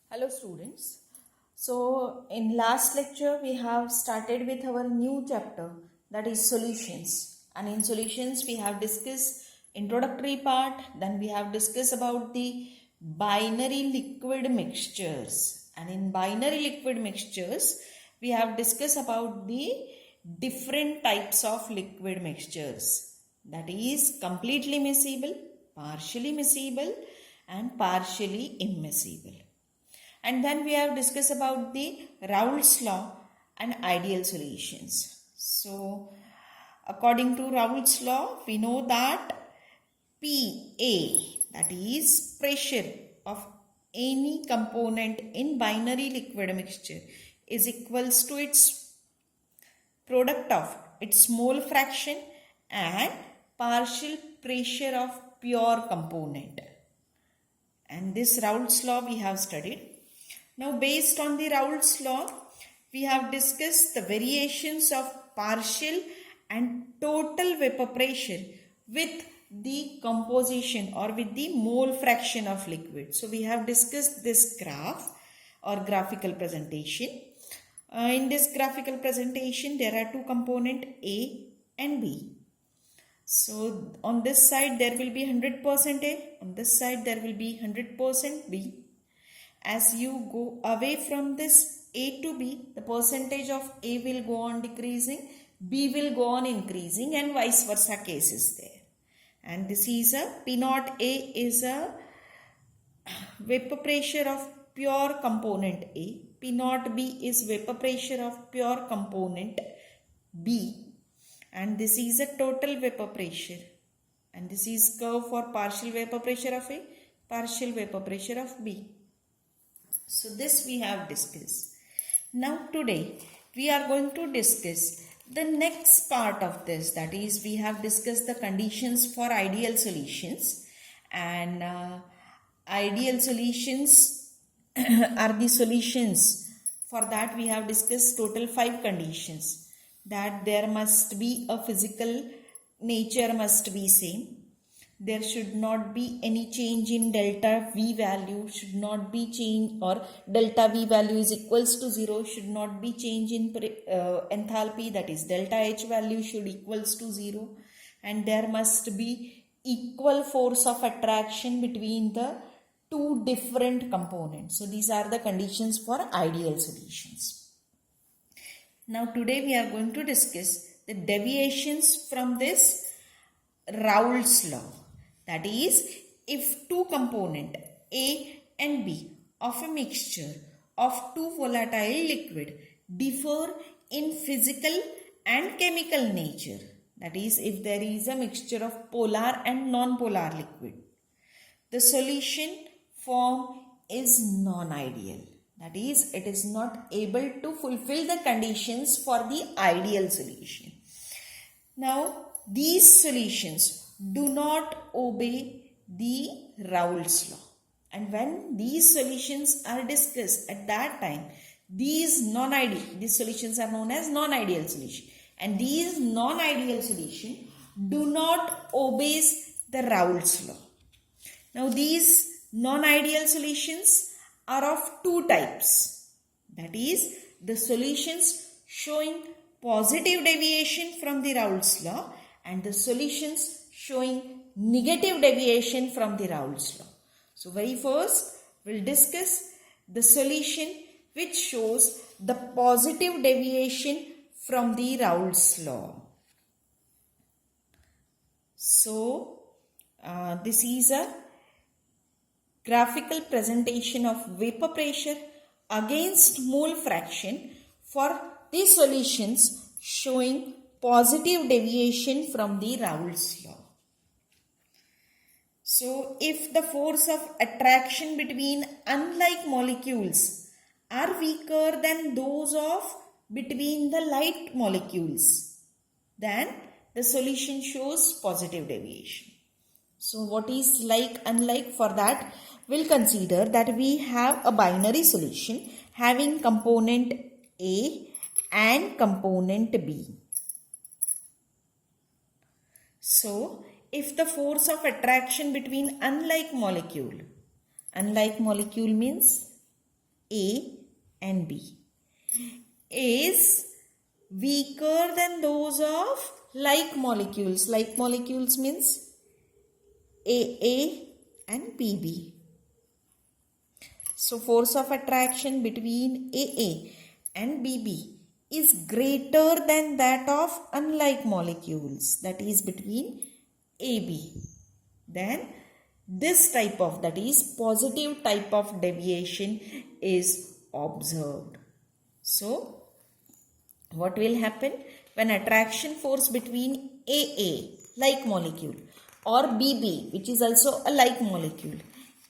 Hello students. So in last lecture we have started with our new chapter, that is solutions, and in solutions we have discussed introductory part, then we have discussed about the binary liquid mixtures, and in binary liquid mixtures we have discussed about the different types of liquid mixtures, that is completely miscible, partially miscible and partially immiscible. And then we have discussed about the Raoult's law and ideal solutions. So, according to Raoult's law, we know that PA, that is pressure of any component in binary liquid mixture, is equals to its product of its mole fraction and partial pressure of pure component. And this Raoult's law we have studied. Now, based on the Raoult's law, we have discussed the variations of partial and total vapor pressure with the composition or with the mole fraction of liquid. So, we have discussed this graph or graphical presentation. In this graphical presentation, there are two components A and B. So, on this side there will be 100% A, on this side there will be 100% B. As you go away from this A to B, the percentage of A will go on decreasing, B will go on increasing, and vice versa case is there. And this is a P naught A is a vapor pressure of pure component A. P naught B is vapor pressure of pure component B. And this is a total vapor pressure. And this is curve for partial vapor pressure of A, partial vapor pressure of B. So this we have discussed. Now today we are going to discuss the next part of this, that is we have discussed the conditions for ideal solutions, and ideal solutions are the solutions. For that we have discussed total 5 conditions, that there must be a physical nature must be same. There should not be any change in delta V value, should not be change, or delta V value is equals to 0, should not be change in enthalpy, that is delta H value should equals to 0, and there must be equal force of attraction between the two different components. So these are the conditions for ideal solutions. Now today we are going to discuss the deviations from this Raoult's law. That is, if two components A and B of a mixture of two volatile liquid differ in physical and chemical nature, that is, if there is a mixture of polar and non-polar liquid, the solution form is non-ideal. That is, it is not able to fulfill the conditions for the ideal solution. Now, these solutions do not obey the Raoult's law. And when these solutions are discussed at that time, these solutions are known as non-ideal solution. And these non-ideal solutions do not obey the Raoult's law. Now, these non-ideal solutions are of two types. That is, the solutions showing positive deviation from the Raoult's law and the solutions showing negative deviation from the Raoult's law. So very first we'll discuss the solution which shows the positive deviation from the Raoult's law. So this is a graphical presentation of vapor pressure against mole fraction for the solutions showing positive deviation from the Raoult's law. So, if the force of attraction between unlike molecules are weaker than those of between the like molecules, then the solution shows positive deviation. So, what is like unlike? For that, we'll consider that we have a binary solution having component A and component B. So, if the force of attraction between unlike molecule means A and B is weaker than those of like molecules. Like molecules means AA and BB. So force of attraction between AA and BB is greater than that of unlike molecules, that is between AB. Then this type of, that is positive type of deviation is observed. So what will happen when attraction force between AA, like molecule, or BB, which is also a like molecule,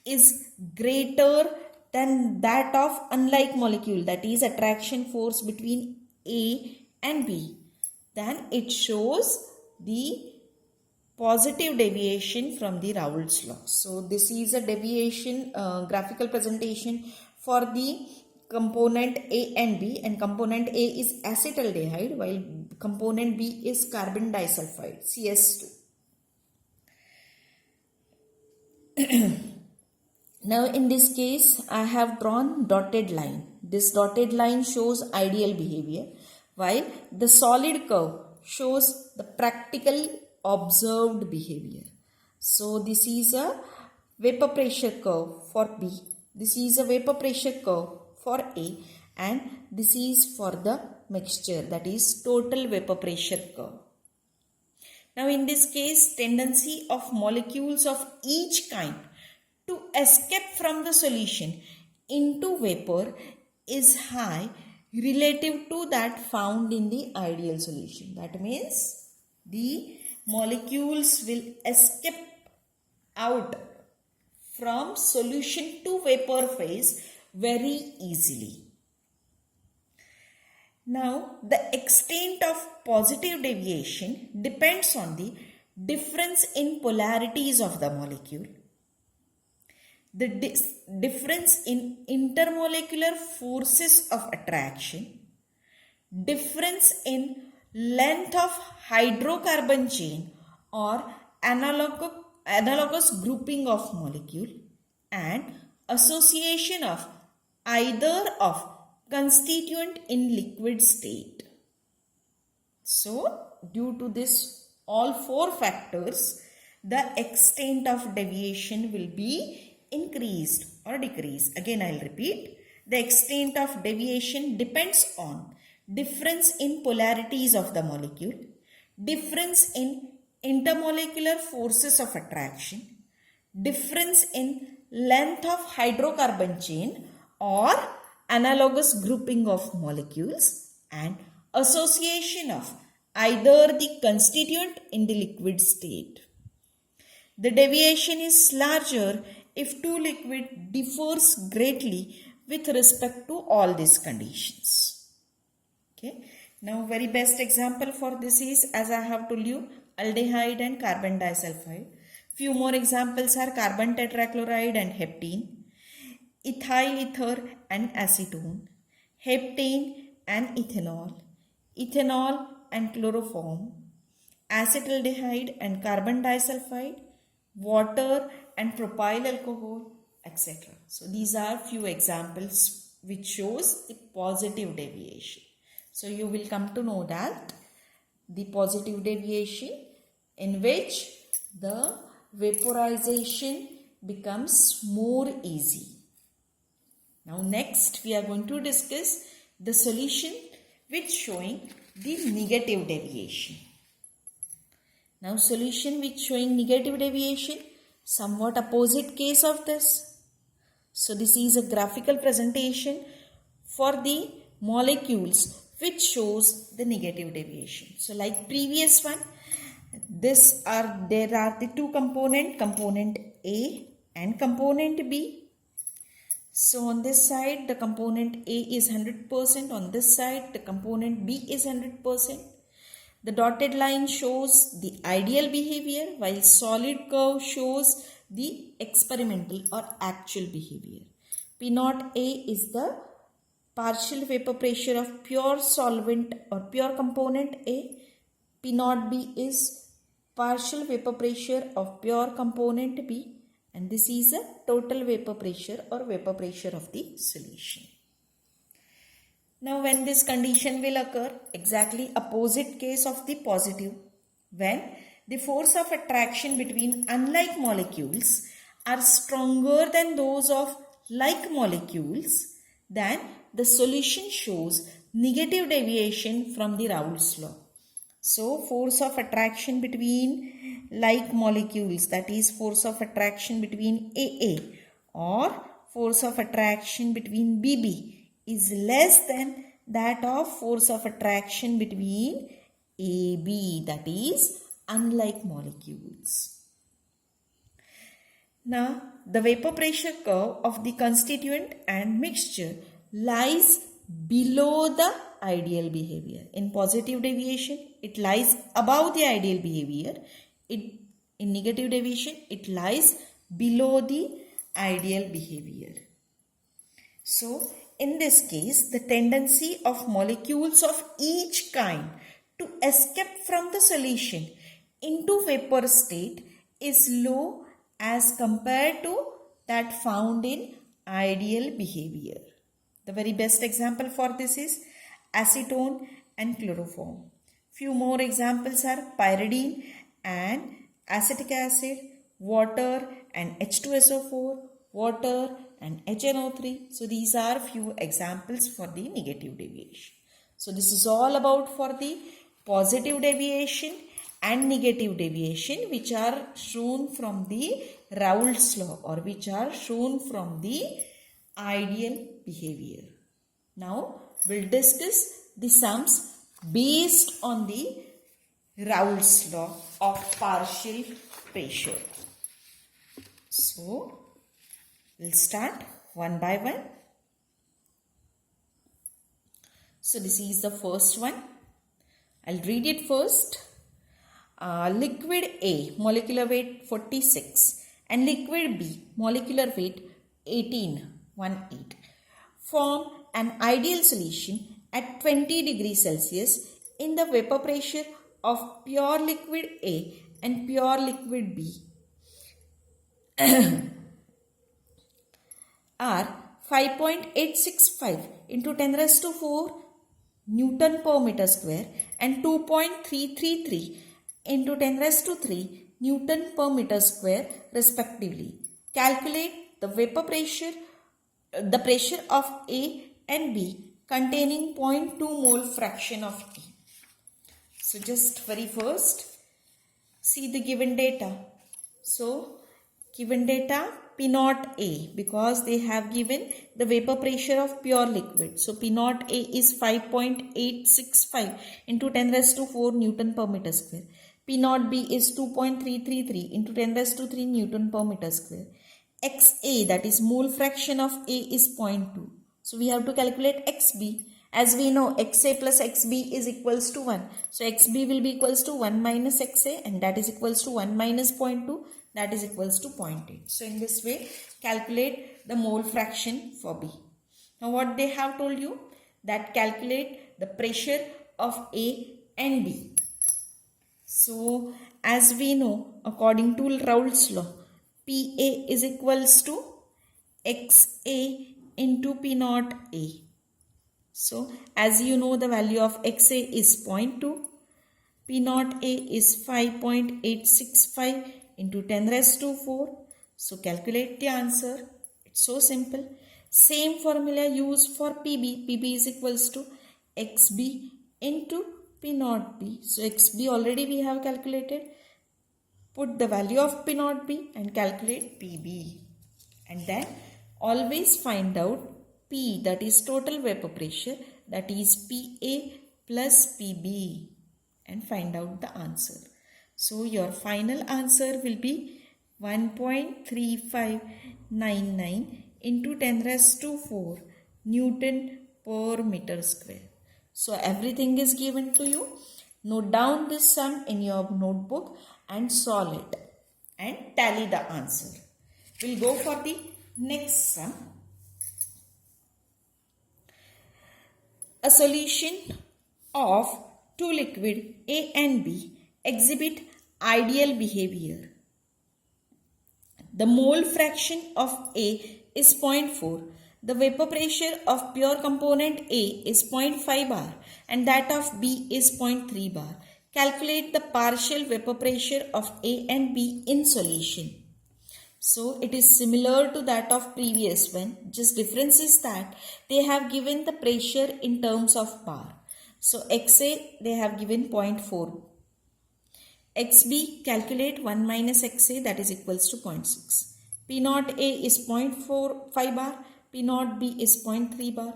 is greater than that of unlike molecule, that is attraction force between A and B, then it shows the positive deviation from the Raoult's law. So this is a deviation graphical presentation for the component A and B, and component A is acetaldehyde while component B is carbon disulfide, CS2. Now in this case I have drawn dotted line. This dotted line shows ideal behavior while the solid curve shows the practical observed behavior. So this is a vapor pressure curve for B, this is a vapor pressure curve for A, and this is for the mixture, that is total vapor pressure curve. Now in this case, tendency of molecules of each kind to escape from the solution into vapor is high relative to that found in the ideal solution. That means the molecules will escape out from solution to vapor phase very easily. Now, the extent of positive deviation depends on the difference in polarities of the molecule, the difference in intermolecular forces of attraction, difference in length of hydrocarbon chain or analogous grouping of molecule, and association of either of constituent in liquid state. So, due to this all four factors, the extent of deviation will be increased or decreased. Again, I will repeat. The extent of deviation depends on difference in polarities of the molecule, difference in intermolecular forces of attraction, difference in length of hydrocarbon chain or analogous grouping of molecules, and association of either the constituent in the liquid state. The deviation is larger if two liquid differs greatly with respect to all these conditions. Okay. Now very best example for this is, as I have told you, aldehyde and carbon disulfide. Few more examples are carbon tetrachloride and heptene, ethyl ether and acetone, heptane and ethanol, ethanol and chloroform, acetaldehyde and carbon disulfide, water and propyl alcohol, etc. So these are few examples which shows the positive deviation. So you will come to know that the positive deviation in which the vaporization becomes more easy. Now next we are going to discuss the solution which showing the negative deviation. Now solution which showing negative deviation, somewhat opposite case of this. So this is a graphical presentation for the molecules which shows the negative deviation. So like previous one, there are the two component A and component B. So on this side the component A is 100%, on this side the component B is 100%. The dotted line shows the ideal behavior while solid curve shows the experimental or actual behavior. P0 A is the partial vapor pressure of pure solvent or pure component A. P0 B is partial vapor pressure of pure component B, And this is the total vapor pressure or vapor pressure of the solution. Now when this condition will occur, exactly opposite case of the positive, when the force of attraction between unlike molecules are stronger than those of like molecules, then the solution shows negative deviation from the Raoult's law. So force of attraction between like molecules, that is force of attraction between AA or force of attraction between BB is less than that of force of attraction between AB, that is unlike molecules. Now the vapor pressure curve of the constituent and mixture lies below the ideal behavior. In positive deviation, it lies above the ideal behavior. In negative deviation, it lies below the ideal behavior. So, in this case, the tendency of molecules of each kind to escape from the solution into vapor state is low as compared to that found in ideal behavior. The very best example for this is acetone and chloroform. Few more examples are pyridine and acetic acid, water and H2SO4, water and HNO3. So these are few examples for the negative deviation. So this is all about for the positive deviation and negative deviation which are shown from the Raoult's law or which are shown from the ideal behavior. Now we'll discuss the sums based on the Raoult's law of partial pressure. So we'll start one by one. So this is the first one. I'll read it first. Liquid A, molecular weight 46 and liquid B, molecular weight 18 form an ideal solution at 20 degrees Celsius in the vapor pressure of pure liquid A and pure liquid B are 5.865 into 10 raised to 4 Newton per meter square and 2.333 into 10 raised to 3 Newton per meter square respectively. Calculate the vapor pressure, the pressure of A and B containing 0.2 mole fraction of E. So just very first see the given data. So given data P naught A, because they have given the vapor pressure of pure liquid. So P naught A is 5.865 into 10 raised to 4 Newton per meter square. P naught B is 2.333 into 10 raised to 3 Newton per meter square. XA, that is mole fraction of A, is 0.2. So we have to calculate XB. As we know, XA plus XB is equals to 1. So XB will be equals to 1 minus XA and that is equals to 1 minus 0.2, that is equals to 0.8. So in this way, calculate the mole fraction for B. Now what they have told you, that calculate the pressure of A and B. So as we know, according to Raoult's law, PA is equals to XA into P naught A. So as you know, the value of XA is 0.2, P naught A is 5.865 into 10 raised to 4. So calculate the answer. It's so simple. Same formula used for PB. PB is equals to XB into P naught B. So XB already we have calculated. Put the value of P naught B and calculate PB. And then always find out P, that is total vapor pressure, that is PA plus PB, and find out the answer. So your final answer will be 1.3599 into 10 raised to 4 Newton per meter square. So everything is given to you. Note down this sum in your notebook and solve it and tally the answer. We'll go for the next sum. A solution of two liquid A and B exhibit ideal behavior. the mole fraction of A is 0.4. The vapor pressure of pure component A is 0.5 bar and that of B is 0.3 bar. Calculate the partial vapor pressure of A and B in solution. So it is similar to that of previous one. Just difference is that they have given the pressure in terms of bar. So XA they have given 0.4. XB calculate 1 minus XA that is equals to 0.6. P naught A is 0.45 bar. P naught B is 0.3 bar.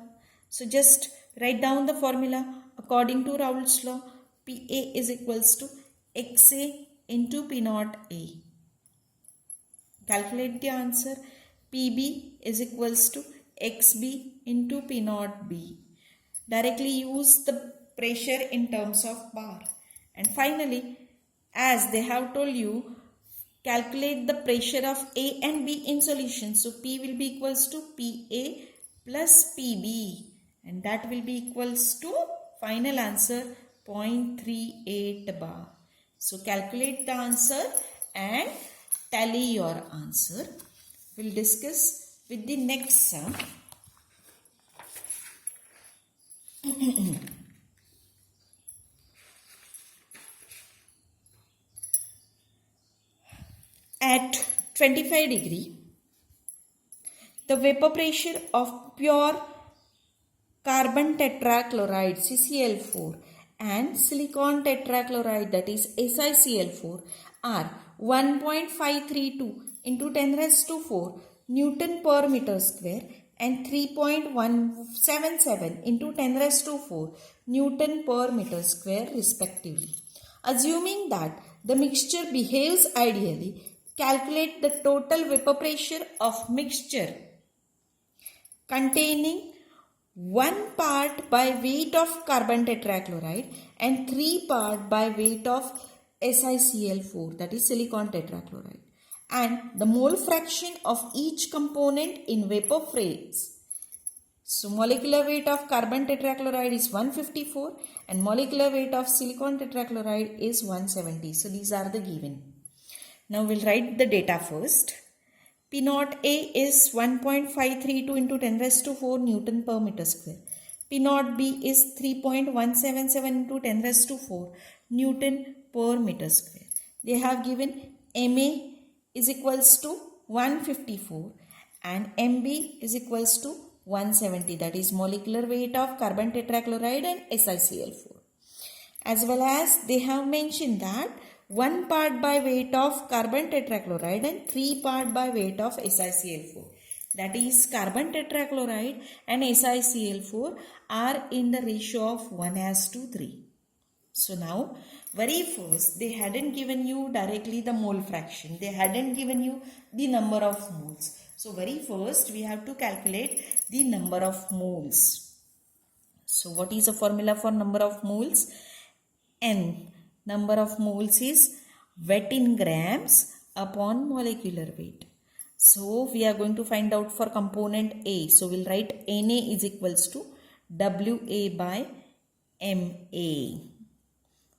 So just write down the formula according to Raoult's law. PA is equals to XA into P naught A. Calculate the answer. PB is equals to XB into P naught B. Directly use the pressure in terms of bar. And finally, as they have told you, calculate the pressure of A and B in solution. So P will be equals to PA plus PB. And that will be equals to final answer 0.38 bar. So calculate the answer and tally your answer. We'll discuss with the next sum. At 25 degree, the vapor pressure of pure carbon tetrachloride CCl4 and silicon tetrachloride that is SiCl4 are 1.532 into 10 raised to 4 Newton per meter square and 3.177 into 10 raised to 4 Newton per meter square respectively. Assuming that the mixture behaves ideally, calculate the total vapor pressure of mixture containing 1 part by weight of carbon tetrachloride and 3 part by weight of SiCl4 that is silicon tetrachloride, and the mole fraction of each component in vapor phase. So molecular weight of carbon tetrachloride is 154 and molecular weight of silicon tetrachloride is 170. So these are the given. Now we'll write the data first. P naught A is 1.532 into 10 raised to 4 Newton per meter square. P naught B is 3.177 into 10 raised to 4 Newton per meter square. They have given MA is equals to 154 and MB is equals to 170, that is molecular weight of carbon tetrachloride and SiCl4. As well as they have mentioned that 1 part by weight of carbon tetrachloride and 3 part by weight of SiCl4. That is carbon tetrachloride and SiCl4 are in the ratio of 1:3. So now very first they hadn't given you directly the mole fraction. They hadn't given you the number of moles. So very first we have to calculate the number of moles. So what is the formula for number of moles? N. Number of moles is wet in grams upon molecular weight. So we are going to find out for component A. So we'll write Na is equals to Wa by Ma.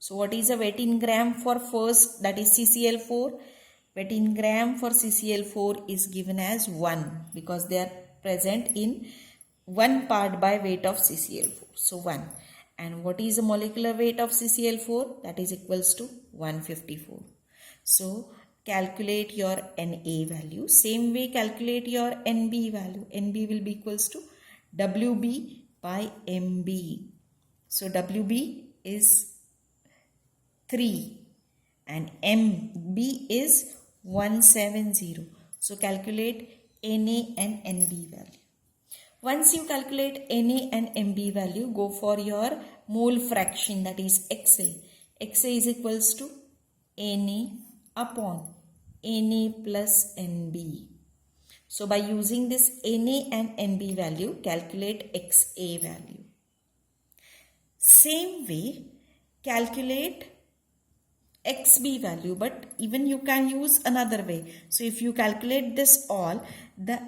So what is a wet in gram for first, that is CCl4? Wet in gram for CCl4 is given as 1 because they are present in 1 part by weight of CCl4. So 1. And what is the molecular weight of CCl4? That is equals to 154. So calculate your Na value. Same way calculate your Nb value. Nb will be equals to Wb by Mb. So Wb is 3 and Mb is 170. So calculate Na and Nb value. Once you calculate Na and Mb value, go for your mole fraction, that is XA. XA is equals to Na upon Na plus Nb. So by using this Na and Nb value, calculate XA value. Same way, calculate XB value, but even you can use another way. So if you calculate this all, the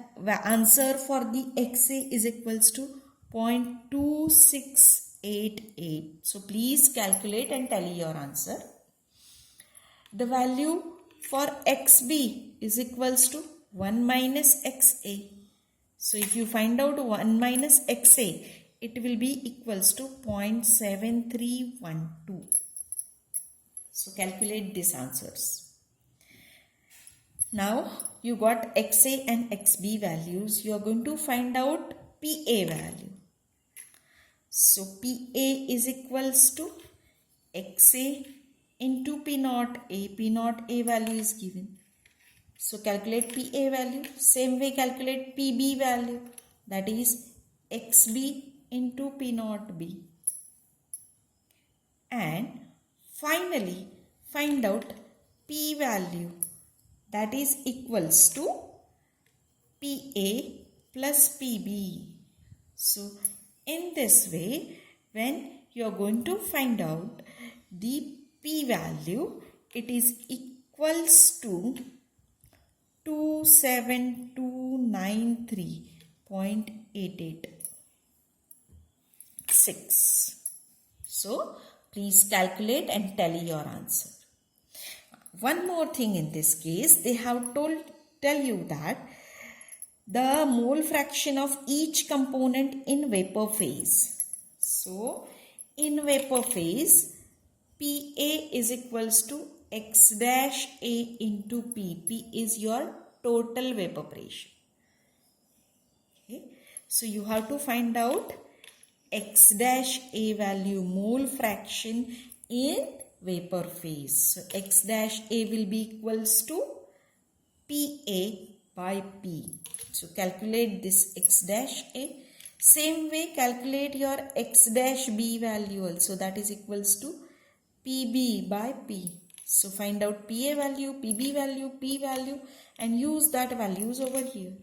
answer for the XA is equals to 0.2688. So please calculate and tally your answer. The value for XB is equals to 1 minus XA. So if you find out 1 minus XA, it will be equals to 0.7312. So calculate these answers. Now you got XA and XB values. You are going to find out PA value. So PA is equals to XA into P naught A. P naught A value is given. So calculate PA value. Same way calculate PB value. That is XB into P naught B. And finally find out P value. That is equals to PA plus PB. So in this way, when you are going to find out the P value, it is equals to 27293.886. So please calculate and tally your answer. One more thing in this case, they have tell you that the mole fraction of each component in vapor phase. So in vapor phase, PA is equals to X dash A into P. P is your total vapor pressure. Okay. So you have to find out X dash A value, mole fraction in vapor phase. So X dash A will be equals to PA by P. So calculate this X dash A. Same way calculate your X dash B value also, that is equals to PB by P. So find out PA value, PB value, P value and use that values over here.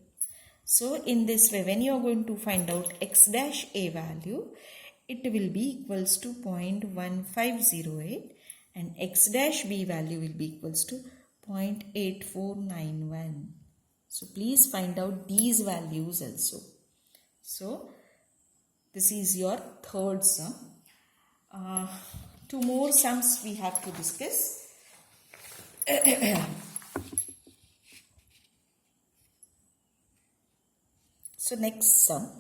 So in this way, when you are going to find out X dash A value, it will be equals to 0.1508 and X dash B value will be equals to 0.8491. So please find out these values also. So this is your third sum. Two more sums we have to discuss. So next sum.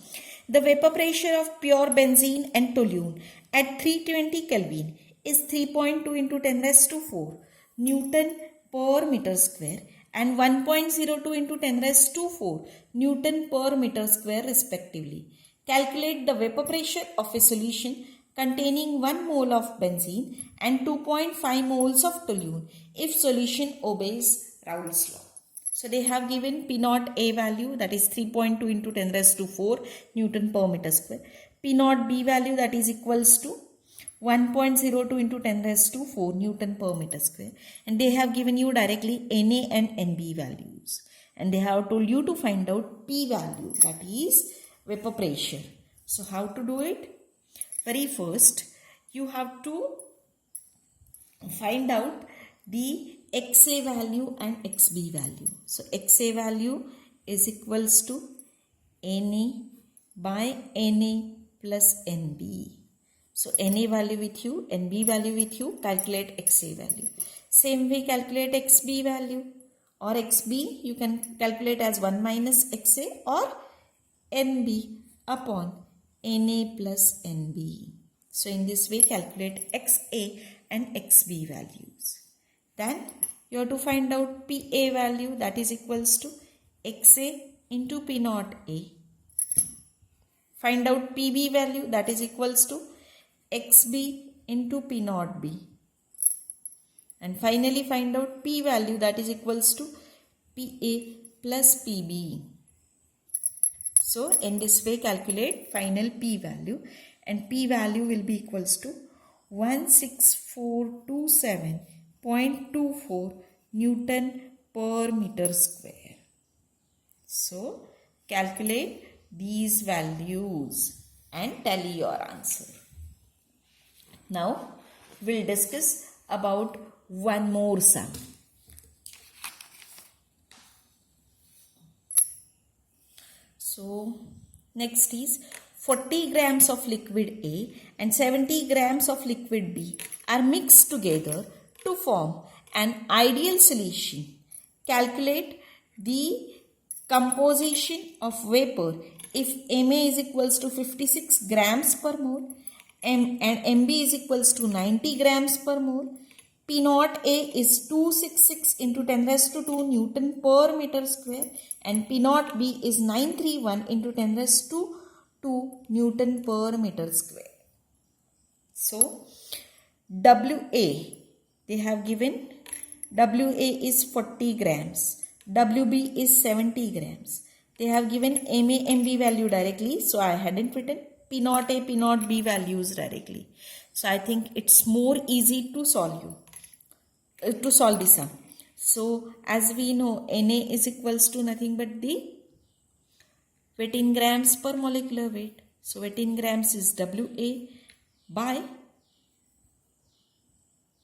The vapor pressure of pure benzene and toluene at 320 Kelvin is 3.2 into 10 raised to 4 Newton per meter square and 1.02 into 10 raised to 4 Newton per meter square respectively. Calculate the vapor pressure of a solution containing 1 mole of benzene and 2.5 moles of toluene if solution obeys Raoult's law. So they have given P naught A value, that is 3.2 into 10 raised to 4 Newton per meter square. P naught B value, that is equals to 1.02 into 10 raised to 4 Newton per meter square. And they have given you directly Na and Nb values. And they have told you to find out P value, that is vapor pressure. So how to do it? Very first, you have to find out the XA value and XB value. So XA value is equals to Na by Na plus Nb. So Na value with you, Nb value with you, calculate XA value. Same way calculate XB value, or XB you can calculate as 1 minus XA or Nb upon Na plus Nb. So in this way calculate XA and XB values. Then you have to find out PA value, that is equals to XA into P naught A. Find out PB value, that is equals to XB into P naught B. And finally find out P value, that is equals to PA plus PB. So in this way calculate final P value, and P value will be equals to 16427.24 Newton per meter square. So calculate these values and tally your answer. Now we'll discuss about one more sum. So next is 40 grams of liquid A and 70 grams of liquid B are mixed together to form an ideal solution. Calculate the composition of vapor if Ma is equals to 56 grams per mole and Mb is equals to 90 grams per mole. P naught A is 266 into 10 raised to 2 Newton per meter square and P naught B is 931 into 10 raised to 2 Newton per meter square. So, WA, they have given WA is 40 grams, WB is 70 grams. They have given MA, MB value directly, so I hadn't written P naught A, P naught B values directly. So, I think it's more easy to solve this sum. So, as we know, Na is equals to nothing but the weight in grams per molecular weight. So, weight in grams is WA by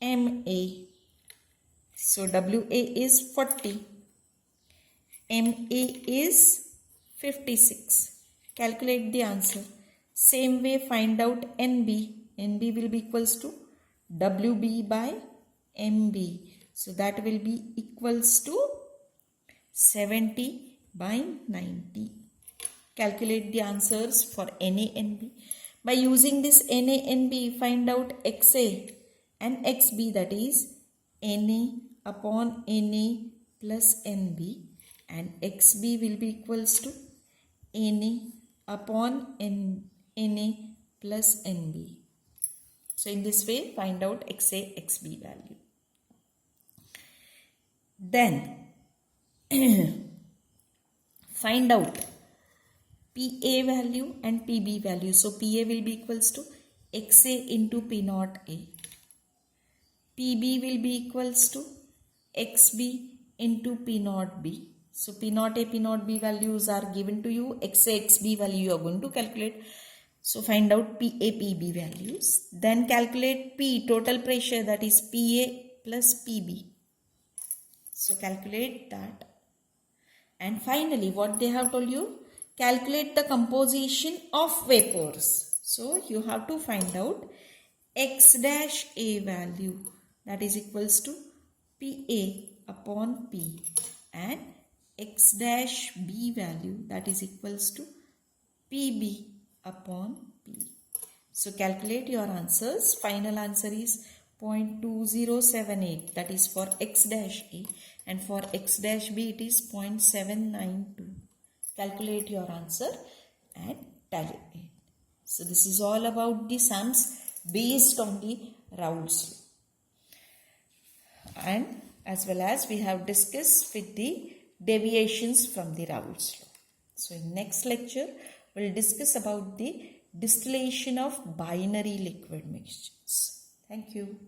MA. So, WA is 40. MA is 56. Calculate the answer. Same way, find out NB. NB will be equals to WB by MB. So, that will be equals to 70 by 90. Calculate the answers for Na and B. By using this Na and B, find out XA and XB, that is Na upon Na plus NB, and XB will be equals to Na upon Na plus NB. So, in this way, find out XA, XB value. Then, find out PA value and PB value. So, PA will be equals to XA into P naught A. PB will be equals to XB into P naught B. So, P naught A, P naught B values are given to you. XA, XB value you are going to calculate. So, find out PA, PB values. Then calculate P, total pressure, that is PA plus PB. So, calculate that. And finally, what they have told you? Calculate the composition of vapors. So, you have to find out X dash A value, that is equals to PA upon P, and X dash B value, that is equals to PB upon P. So, calculate your answers. Final answer is 0.2078, that is for X dash A, and for X dash B it is 0.792. Calculate your answer and tally it. So, this is all about the sums based on the Raoult's law. And as well as we have discussed with the deviations from the Raoult's law. So, in next lecture, we will discuss about the distillation of binary liquid mixtures. Thank you.